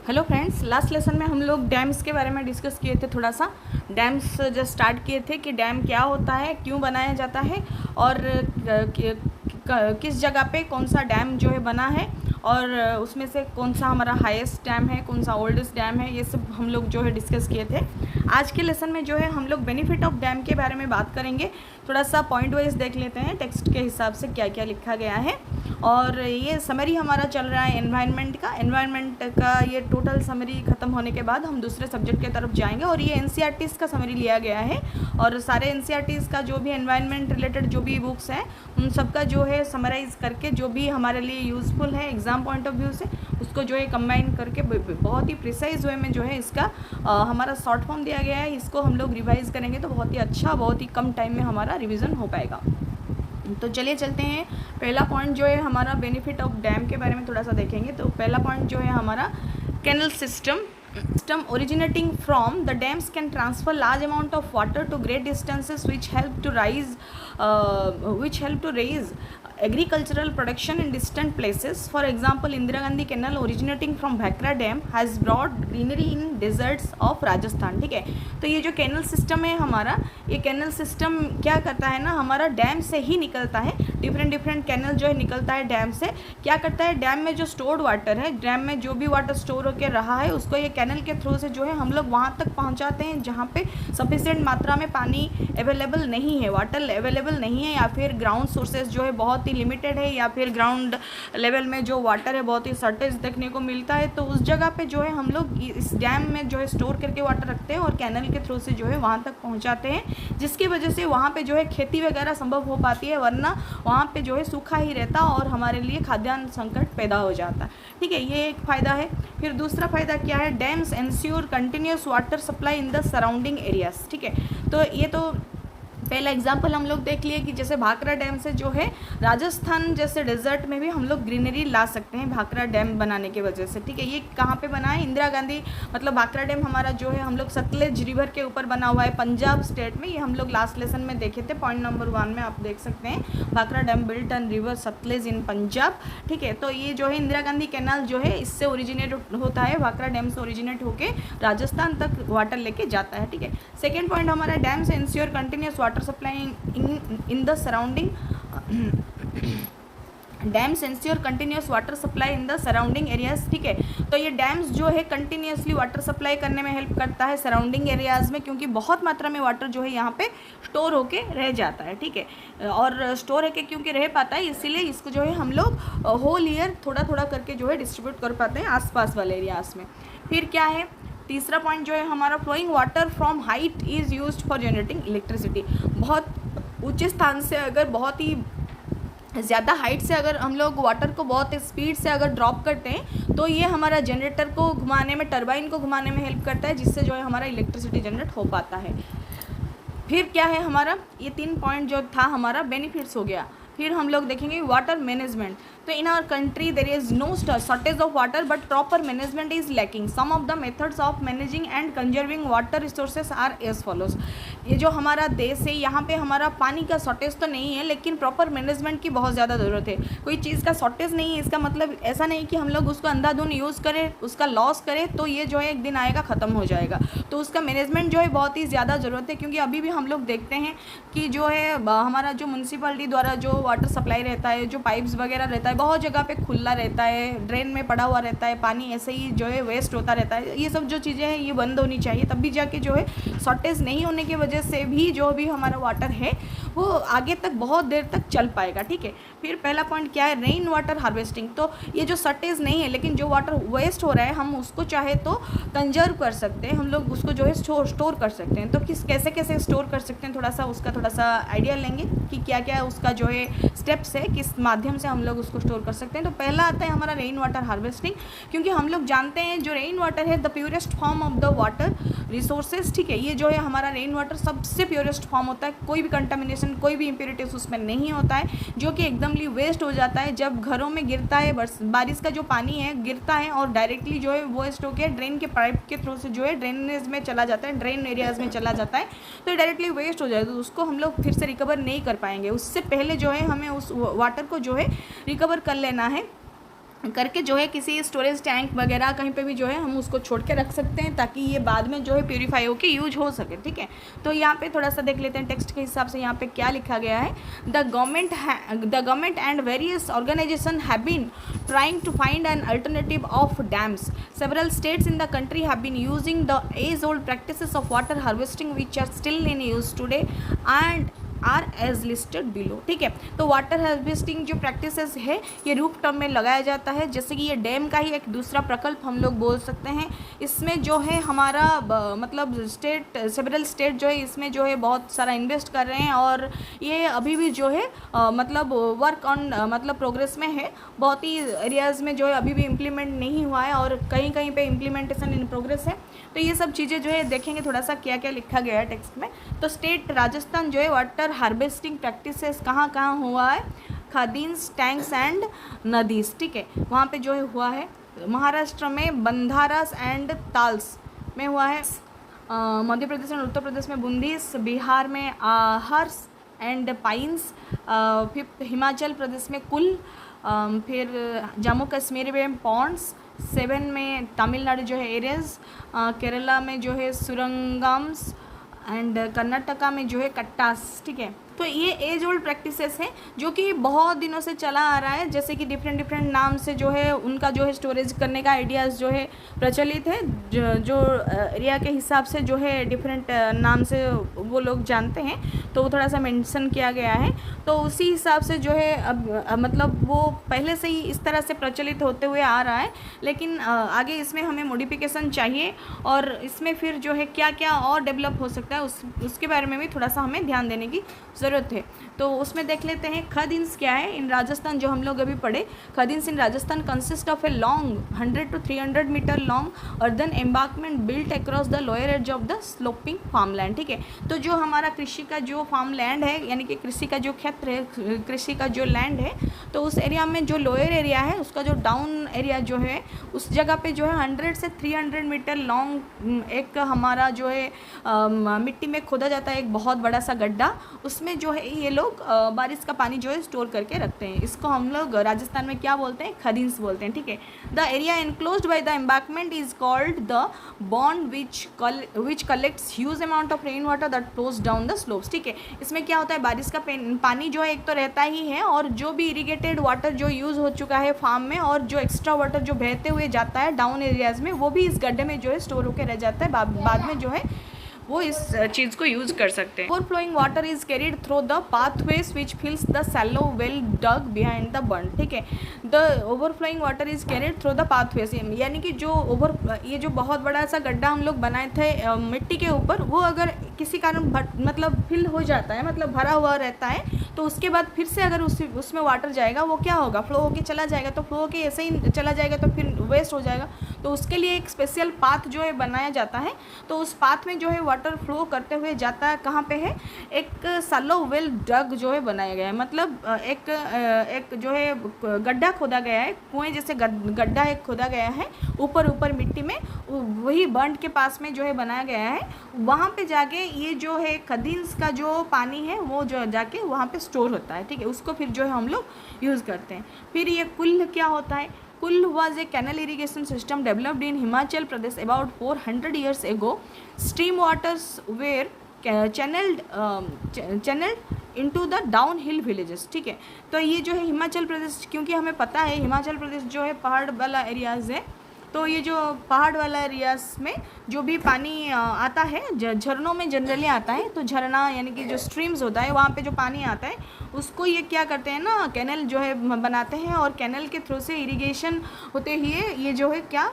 Hello friends, last lesson में हम लोग डैम्स के बारे में डिस्कस किए थे। थोड़ा सा डैम्स जो स्टार्ट किए थे कि डैम क्या होता है, क्यों बनाया जाता है और किस जगह पे कौन सा डैम जो है बना है और उसमें से कौन सा हमारा हाईएस्ट डैम है, कौन सा ओल्डेस्ट डैम है, ये सब हम लोग जो है डिस्कस किए थे। आज के लेसन में जो है हम लोग बेनिफिट ऑफ डैम के बारे में बात करेंगे। थोड़ा सा पॉइंट वाइज देख लेते हैं टेक्स्ट के हिसाब से क्या क्या लिखा गया है। और ये समरी हमारा चल रहा है एनवायरनमेंट का ये टोटल समरी ख़त्म होने के बाद हम दूसरे सब्जेक्ट के तरफ जाएंगे। और ये एनसीईआरटीज़ का समरी लिया गया है और सारे एनसीईआरटीज़ का जो भी एनवायरनमेंट रिलेटेड जो भी बुक्स हैं उन सबका जो है समराइज़ करके जो भी हमारे लिए यूज़फुल है एग्ज़ाम पॉइंट ऑफ व्यू से उसको जो है कंबाइन करके बहुत ही प्रिसाइज वे में जो है इसका हमारा शॉर्ट फॉर्म दिया गया है। इसको हम लोग रिवाइज़ करेंगे तो बहुत ही अच्छा, बहुत ही कम टाइम में हमारा रिविज़न हो पाएगा। तो चलिए चलते हैं। पहला पॉइंट जो है हमारा बेनिफिट ऑफ डैम के बारे में थोड़ा सा देखेंगे। तो पहला पॉइंट जो है हमारा canal system originating from the dams can transfer large amount of water to great distances which help to raise agricultural production in distant places. For example, Indira Gandhi Canal originating from Bhakra Dam has brought greenery in deserts of Rajasthan। ठीक है, तो ये जो canal system है हमारा, ये canal system क्या करता है ना, हमारा डैम से ही निकलता है। डिफरेंट कैनल जो है निकलता है डैम से। क्या करता है, डैम में जो स्टोर्ड वाटर है, डैम में जो भी वाटर स्टोर होकर रहा है उसको ये कैनल के थ्रू से जो है हम लोग वहाँ तक पहुँचाते हैं जहाँ पे सफिशिएंट मात्रा में पानी अवेलेबल नहीं है, वाटर अवेलेबल नहीं है, या फिर ग्राउंड सोर्सेज जो है बहुत ही लिमिटेड है, या फिर ग्राउंड लेवल में जो वाटर है बहुत ही शॉर्टेज देखने को मिलता है। तो उस जगह पे जो है हम लोग इस डैम में जो है स्टोर करके वाटर रखते हैं और कैनल के थ्रू से जो है वहाँ तक पहुँचाते हैं, जिसकी वजह से वहाँ पे जो है खेती वगैरह संभव हो पाती है, वरना वहाँ पे जो है सूखा ही रहता और हमारे लिए खाद्यान्न संकट पैदा हो जाता। ठीक है, ये एक फ़ायदा है। फिर दूसरा फ़ायदा क्या है, dams ensure continuous water supply in the surrounding areas. ठीक है, तो ये तो पहला एग्जाम्पल हम लोग देख लिए कि जैसे भाखरा डैम से जो है राजस्थान जैसे डेजर्ट में भी हम लोग ग्रीनरी ला सकते हैं भाखरा डैम बनाने की वजह से। ठीक है, ये कहाँ पे बना है, इंदिरा गांधी मतलब भाखरा डैम हमारा जो है हम लोग सतलेज रिवर के ऊपर बना हुआ है पंजाब स्टेट में। ये हम लोग लास्ट लेसन में देखे थे, पॉइंट नंबर 1 में आप देख सकते हैं, Bhakra dam built on river Sutlej in Punjab. ठीक है, तो ये जो है इंदिरा गांधी कैनाल जो है इससे ओरिजिनेट होता है, भाखरा डैम से ओरिजिनेट होकर राजस्थान तक वाटर लेके जाता है। ठीक है, सेकेंड पॉइंट हमारा डैम से ensure continuous water supply in the surrounding dams ensure continuous water supply in the surrounding areas. ठीक है, तो ये डैम्स जो है कंटिन्यूसली वाटर सप्लाई करने में हेल्प करता है सराउंडिंग एरियाज में, क्योंकि बहुत मात्रा में वाटर जो है यहाँ पे स्टोर होके रह जाता है। ठीक है, और स्टोर होके क्योंकि रह पाता है इसीलिए इसको जो है हम लोग होल ईयर थोड़ा थोड़ा करके जो है डिस्ट्रीब्यूट कर पाते हैं आसपास वाले एरियाज में। फिर क्या है, तीसरा पॉइंट जो है हमारा flowing water from height is used for generating electricity. बहुत ऊंचे स्थान से अगर बहुत ही ज़्यादा हाइट से अगर हम लोग वाटर को बहुत स्पीड से अगर ड्रॉप करते हैं तो ये हमारा जनरेटर को घुमाने में, टरबाइन को घुमाने में हेल्प करता है, जिससे जो है हमारा इलेक्ट्रिसिटी जनरेट हो पाता है। फिर क्या है हमारा, ये 3 पॉइंट जो था हमारा बेनिफिट्स हो गया। फिर हम लोग देखेंगे वाटर मैनेजमेंट। तो in our country there is no shortage of water but proper management is lacking. Some of the methods of managing and conserving water resources are as follows. ये जो हमारा देश है यहाँ पे हमारा पानी का शॉर्टेज तो नहीं है, लेकिन प्रॉपर मैनेजमेंट की बहुत ज़्यादा ज़रूरत है। कोई चीज़ का शॉर्टेज नहीं है इसका मतलब ऐसा नहीं कि हम लोग उसको अंधाधुन यूज़ करें, उसका लॉस करें तो ये जो है एक दिन आएगा ख़त्म हो जाएगा। तो उसका मैनेजमेंट जो है बहुत ही ज़्यादा ज़रूरत है, क्योंकि अभी भी हम लोग देखते हैं कि जो है हमारा जो म्यूनसिपलिटी द्वारा जो वाटर सप्लाई रहता है, जो पाइप्स वगैरह रहता है, बहुत जगह पे खुला रहता है, ड्रेन में पड़ा हुआ रहता है, पानी ऐसे ही जो है वेस्ट होता रहता है। ये सब जो चीज़ें हैं ये बंद होनी चाहिए, तब भी जाके जो है शॉर्टेज नहीं होने की वजह से भी जो भी हमारा वाटर है वो आगे तक बहुत देर तक चल पाएगा। ठीक है, फिर पहला पॉइंट क्या है, रेन वाटर हार्वेस्टिंग। तो ये जो शॉर्टेज नहीं है लेकिन जो वाटर वेस्ट हो रहा है हम उसको चाहे तो कंजर्व कर सकते हैं, हम लोग उसको जो है स्टोर कर सकते हैं। तो कैसे कैसे स्टोर कर सकते हैं, थोड़ा सा आइडिया लेंगे कि क्या क्या उसका जो है स्टेप्स है, किस माध्यम से हम लोग उसको स्टोर कर सकते हैं। तो पहला आता है हमारा रेन वाटर हार्वेस्टिंग, क्योंकि हम लोग जानते हैं जो रेन वाटर है the purest form of the water resources. ठीक है, ये जो है हमारा रेन वाटर सबसे प्योरेस्ट फॉर्म होता है, कोई भी कंटामिनेशन, कोई भी इम्प्योरिटीज उसमें नहीं होता है, जो कि एकदमली वेस्ट हो जाता है जब घरों में गिरता है, बारिश का जो पानी है गिरता है और डायरेक्टली जो है वेस्ट होकर ड्रेन के पाइप के थ्रू से जो है ड्रेनेज में चला जाता है, ड्रेन एरियाज में चला जाता है, तो ये डायरेक्टली वेस्ट हो जाए तो उसको हम लोग फिर से रिकवर नहीं कर पाएंगे। उससे पहले जो है हमें उस वाटर को जो है रिकवर कर लेना है करके जो है किसी स्टोरेज टैंक वगैरह कहीं पे भी जो है हम उसको छोड़ के रख सकते हैं, ताकि ये बाद में जो है प्यूरीफाई होकर यूज हो सके, ठीक है। तो यहाँ पे थोड़ा सा देख लेते हैं टेक्स्ट के हिसाब से यहाँ पे क्या लिखा गया है। The government and various organisation have been trying to find an alternative of dams. Several states in the country have been using the age-old practices of water harvesting which are still in use today and are as listed below, ठीक है। तो water harvesting जो practices है ये roof top में लगाया जाता है, जैसे कि ये डैम का ही एक दूसरा प्रकल्प हम लोग बोल सकते हैं। इसमें जो है हमारा मतलब सेवरल स्टेट जो है इसमें जो है बहुत सारा इन्वेस्ट कर रहे हैं, और ये अभी भी जो है मतलब वर्क ऑन मतलब प्रोग्रेस में है। बहुत ही एरियाज़ में जो है अभी भी इम्प्लीमेंट नहीं हुआ है, और कहीं कहीं पे इम्प्लीमेंटेशन इन प्रोग्रेस है। तो ये सब चीज़ें जो है देखेंगे थोड़ा सा क्या क्या लिखा गया है टेक्स्ट में। तो स्टेट राजस्थान जो है वाटर हार्वेस्टिंग प्रैक्टिसेस कहाँ कहाँ हुआ है, खादीन्स, टैंक्स एंड नदीस, ठीक है, वहाँ पे जो है हुआ है। महाराष्ट्र में बंधारास एंड ताल्स में हुआ है, मध्य प्रदेश और उत्तर प्रदेश में बूंदीस, बिहार में आहर्स and pines, fifth Himachal Pradesh में कुल, फिर जम्मू कश्मीर में पॉन्ड्स, 7 में तमिलनाडु जो है एरेज, केरला में जो है सुरंगम्स एंड कर्नाटका में जो है कट्टास, ठीक है। तो ये एज ओल्ड प्रैक्टिसेस हैं जो कि बहुत दिनों से चला आ रहा है, जैसे कि डिफरेंट नाम से जो है उनका जो है स्टोरेज करने का आइडियाज़ जो है प्रचलित है, जो एरिया के हिसाब से जो है डिफरेंट नाम से वो लोग जानते हैं, तो वो थोड़ा सा मेंशन किया गया है। तो उसी हिसाब से जो है अब मतलब वो पहले से ही इस तरह से प्रचलित होते हुए आ रहा है, लेकिन आगे इसमें हमें मॉडिफिकेशन चाहिए, और इसमें फिर जो है क्या क्या और डेवलप हो सकता है उसके बारे में भी थोड़ा सा हमें ध्यान देने की ज़रूरत है। तो उसमें देख लेते हैं खदिन्स क्या है इन राजस्थान, जो हम लोग अभी पढ़े। Khadins in Rajasthan consist of a long 100 to 300 metre long earthen embankment built across the lower edge of the sloping farm land, ठीक है। तो जो हमारा कृषि का जो फार्म लैंड है, यानी कि कृषि का जो क्षेत्र है, कृषि का जो लैंड है, तो उस एरिया में जो लोअर एरिया है उसका जो डाउन एरिया जो है उस जगह पे जो है 100 से 300 मीटर लॉन्ग एक हमारा जो है मिट्टी में खोदा जाता है एक बहुत बड़ा सा गड्ढा, उसमें जो है ये लोग बारिश का पानी जो है स्टोर करके रखते हैं। इसको हम लोग राजस्थान में क्या बोलते हैं, खदिन्स बोलते हैं, ठीक है। The area enclosed by the embankment is called the bond which collects huge amount of rain water that flows down the slopes, ठीक है। इसमें क्या होता है, बारिश का पानी जो है एक तो रहता ही है, और जो भी इरीगेटेड वाटर जो यूज़ हो चुका है फार्म में, और जो एक्स्ट्रा वाटर जो बहते हुए जाता है डाउन एरियाज़ में, वो भी इस गड्ढे में जो है स्टोर होकर रह जाता है, बाद में जो है वो इस चीज़ को यूज़ कर सकते हैं। Overflowing water is carried through the pathways which fills the shallow well dug behind the burn, ठीक है। The overflowing water is carried through the pathways, यानी कि जो ये जो बहुत बड़ा सा गड्ढा हम लोग बनाए थे मिट्टी के ऊपर, वो अगर किसी कारण मतलब फिल हो जाता है, मतलब भरा हुआ रहता है, तो उसके बाद फिर से अगर उसमें वाटर जाएगा, वो क्या होगा, फ्लो होके चला जाएगा। तो फ्लो होके ऐसे ही चला जाएगा तो फिर वेस्ट हो जाएगा। तो उसके लिए एक स्पेशल पाथ जो है बनाया जाता है, तो उस पाथ में जो है वाटर फ्लो करते हुए जाता है, कहाँ पे है, एक सैलो वेल डग जो है बनाया गया है, मतलब एक जो है गड्ढा खोदा गया है, कुएं जैसे गड्ढा एक खोदा गया है ऊपर मिट्टी में, वही बर्न के पास में जो है बनाया गया है। वहाँ पे जाके ये जो है खदिन्स का जो पानी है वो जो जाके वहाँ पे स्टोर होता है, ठीक है। उसको फिर जो है हम लोग यूज़ करते हैं। फिर ये कुल क्या होता है, कुल was a canal irrigation system developed in Himachal Pradesh about 400 years ago. Stream waters were channeled into the downhill villages, ठीक है। तो ये जो है हिमाचल प्रदेश, क्योंकि हमें पता है हिमाचल प्रदेश जो है पहाड़ वाला एरियाज़ है, तो ये जो पहाड़ वाला एरियाज में जो भी पानी आता है झरनों में जनरली आता है, तो झरना यानी कि जो स्ट्रीम्स होता है वहाँ पे जो पानी आता है उसको ये क्या करते हैं ना, कैनल जो है बनाते हैं, और कैनल के थ्रू से इरिगेशन होते हुए ये जो है क्या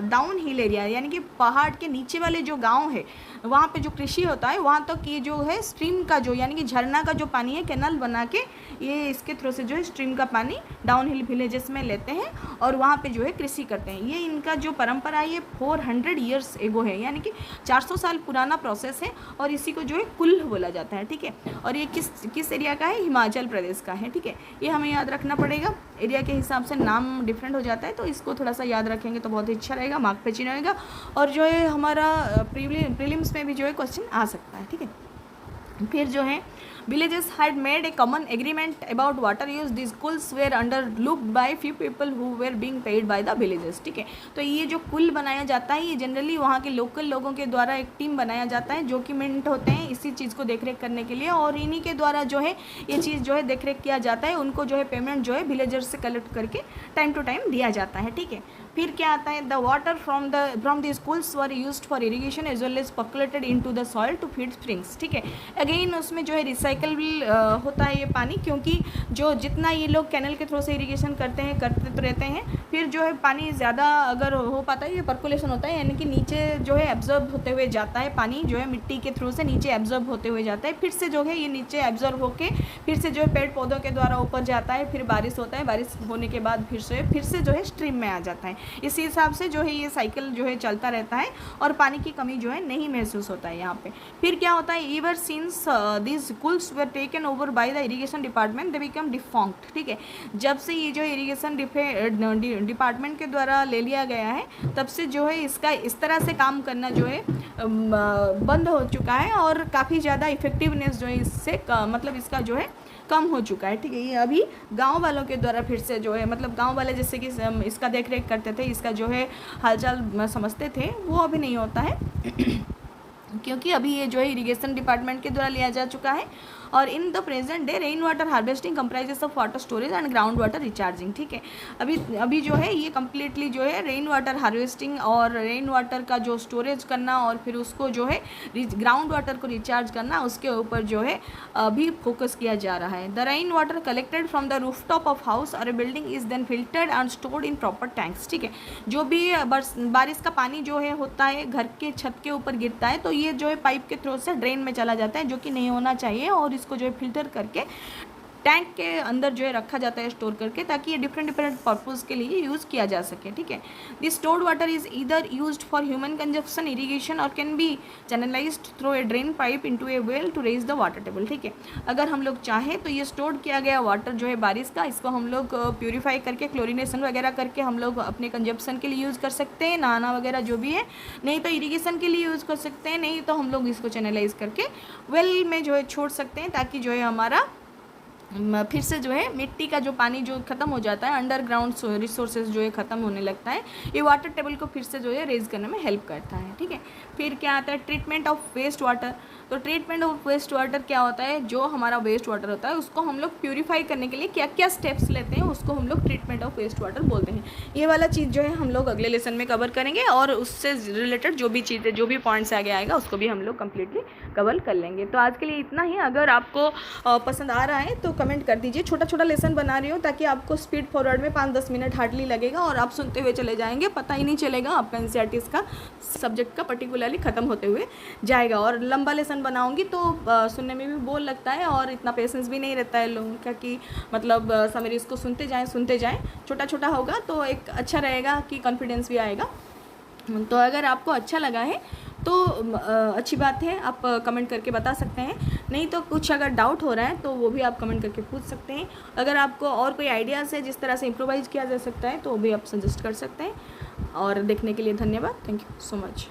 डाउन हिल एरिया, यानी कि पहाड़ के नीचे वाले जो गाँव है वहाँ पे जो कृषि होता है वहाँ तक ये जो है स्ट्रीम का जो यानी कि झरना का जो पानी है, कैनल बना के ये इसके थ्रू से जो है स्ट्रीम का पानी डाउन हिल विलेजेस में लेते हैं और वहाँ पे जो है कृषि करते हैं। ये इनका जो परंपरा है ये 400 ईयर्स एगो है, यानी कि 400 साल पुराना प्रोसेस है, और इसी को जो है कुल बोला जाता है, ठीक है। और ये किस एरिया का है, हिमाचल प्रदेश का है, ठीक है। ये हमें याद रखना पड़ेगा, एरिया के हिसाब से नाम डिफरेंट हो जाता है, तो इसको थोड़ा सा याद रखेंगे तो बहुत ही अच्छा रहेगा, मार्क पे चिन्ह रहेगा, और जो है हमारा प्रीलिम्स में भी जो है क्वेश्चन आ सकता है, ठीक है। फिर जो है villages had made a common agreement about water use. These schools were underlooked by few people who were being paid by the villages. ठीक है, तो ये जो कुल बनाया जाता है ये जनरली वहाँ के लोकल लोगों के द्वारा एक टीम बनाया जाता है जो कि मिंट होते हैं इसी चीज़ को देखरेख करने के लिए, और इन्हीं के द्वारा जो है ये चीज़ जो है देखरेख किया जाता है। उनको जो है पेमेंट जो है विलेजर्स से कलेक्ट करके टाइम टू टाइम दिया जाता है। ठीक है, फिर क्या आता है, the water from the schools were used for irrigation as well as percolated into the soil to feed springs. ठीक है, अगेन उसमें जो है रिसाइकल होता है ये पानी, क्योंकि जो जितना ये लोग कैनल के थ्रू से इरीगेशन करते तो रहते हैं, फिर जो है पानी ज़्यादा अगर हो पाता है ये पर्कुलेशन होता है, यानी कि नीचे जो है एब्जॉर्ब होते हुए जाता है, पानी जो है मिट्टी के थ्रू से नीचे एब्जॉर्ब होते हुए जाता है, फिर से जो है ये नीचे एब्जॉर्ब होके फिर से जो है पेड़ पौधों के द्वारा ऊपर जाता है, फिर बारिश होता है, बारिश होने के बाद फिर से जो है स्ट्रीम में आ जाता है। इसी हिसाब से जो है ये साइकिल जो है चलता रहता है और पानी की कमी जो है नहीं महसूस होता है यहाँ पे। फिर क्या होता है, ever since this schools were taken over by the irrigation department they become defunct. ठीक है, जब से ये जो इरिगेशन डिपार्टमेंट के द्वारा ले लिया गया है तब से जो है इसका इस तरह से काम करना जो है बंद हो चुका है और काफ़ी ज़्यादा इफेक्टिवनेस जो है इससे मतलब इसका जो है कम हो चुका है। ठीक है, ये अभी गांव वालों के द्वारा फिर से जो है मतलब गांव वाले जैसे कि इसका देख रेख करते थे, इसका जो है हालचाल समझते थे, वो अभी नहीं होता है क्योंकि अभी ये जो है इरिगेशन डिपार्टमेंट के द्वारा लिया जा चुका है। और in the present day rain water harvesting comprises of water storage and ground water recharging. ठीक है, अभी जो है ये कम्प्लीटली जो है रेन वाटर हार्वेस्टिंग और रेन वाटर का जो स्टोरेज करना और फिर उसको जो है ग्राउंड वाटर को रिचार्ज करना, उसके ऊपर जो है अभी फोकस किया जा रहा है। The rain water collected from the rooftop of house और a building is then filtered and stored in proper tanks. ठीक है, जो भी बारिश का पानी जो है होता है घर के छत के ऊपर गिरता है तो ये जो है पाइप के थ्रू से ड्रेन में चला जाता है, जो कि नहीं होना चाहिए, और इसको जो है फिल्टर करके टैंक के अंदर जो है रखा जाता है स्टोर करके, ताकि ये डिफरेंट पर्पज़ के लिए यूज़ किया जा सके। ठीक है, this stored water is either used for human consumption, irrigation और can be channelised through a drain pipe into a well to raise the water table. ठीक है, अगर हम लोग चाहें तो ये स्टोर्ड किया गया वाटर जो है बारिश का, इसको हम लोग प्यूरीफाई करके क्लोरीनेशन वगैरह करके हम लोग अपने कंजप्शन के लिए यूज़ कर सकते हैं, नहाना वगैरह जो भी है, नहीं तो इरीगेशन के लिए यूज़ कर सकते हैं, नहीं तो हम लोग इसको चैनलाइज करके वेल में जो है छोड़ सकते हैं, ताकि जो है हमारा फिर से जो है मिट्टी का जो पानी जो ख़त्म हो जाता है, अंडरग्राउंड रिसोर्सेज जो है ख़त्म होने लगता है, ये वाटर टेबल को फिर से जो है रेज करने में हेल्प करता है। ठीक है, फिर क्या आता है, ट्रीटमेंट ऑफ वेस्ट वाटर। तो ट्रीटमेंट ऑफ वेस्ट वाटर क्या होता है, जो हमारा वेस्ट वाटर होता है उसको हम लोग प्यूरीफाई करने के लिए क्या क्या स्टेप्स लेते हैं उसको हम लोग ट्रीटमेंट ऑफ वेस्ट वाटर बोलते हैं। ये वाला चीज़ जो है हम लोग अगले लेसन में कवर करेंगे और उससे रिलेटेड जो भी चीज़ें जो भी पॉइंट्स आगे आएगा उसको भी हम लोग कम्प्लीटली कवर कर लेंगे। तो आज के लिए इतना ही। अगर आपको पसंद आ रहा है तो कमेंट कर दीजिए। छोटा छोटा लेसन बना रही हूँ ताकि आपको स्पीड फॉरवर्ड में 5-10 मिनट हार्डली लगेगा और आप सुनते हुए चले जाएंगे, पता ही नहीं चलेगा आपका एनसीईआरटी का सब्जेक्ट का पर्टिकुलरली ख़त्म होते हुए जाएगा। और लंबा लेसन बनाऊंगी तो सुनने में भी बोर लगता है और इतना पेशेंस भी नहीं रहता है लोगों का कि मतलब समरी इसको सुनते जाएं। छोटा छोटा होगा तो एक अच्छा रहेगा कि कॉन्फिडेंस भी आएगा। तो अगर आपको अच्छा लगा है तो अच्छी बात है, आप कमेंट करके बता सकते हैं, नहीं तो कुछ अगर डाउट हो रहा है तो वो भी आप कमेंट करके पूछ सकते हैं। अगर आपको और कोई आइडियाज़ है जिस तरह से इम्प्रोवाइज़ किया जा सकता है तो वो भी आप सजेस्ट कर सकते हैं। और देखने के लिए धन्यवाद। Thank you so much.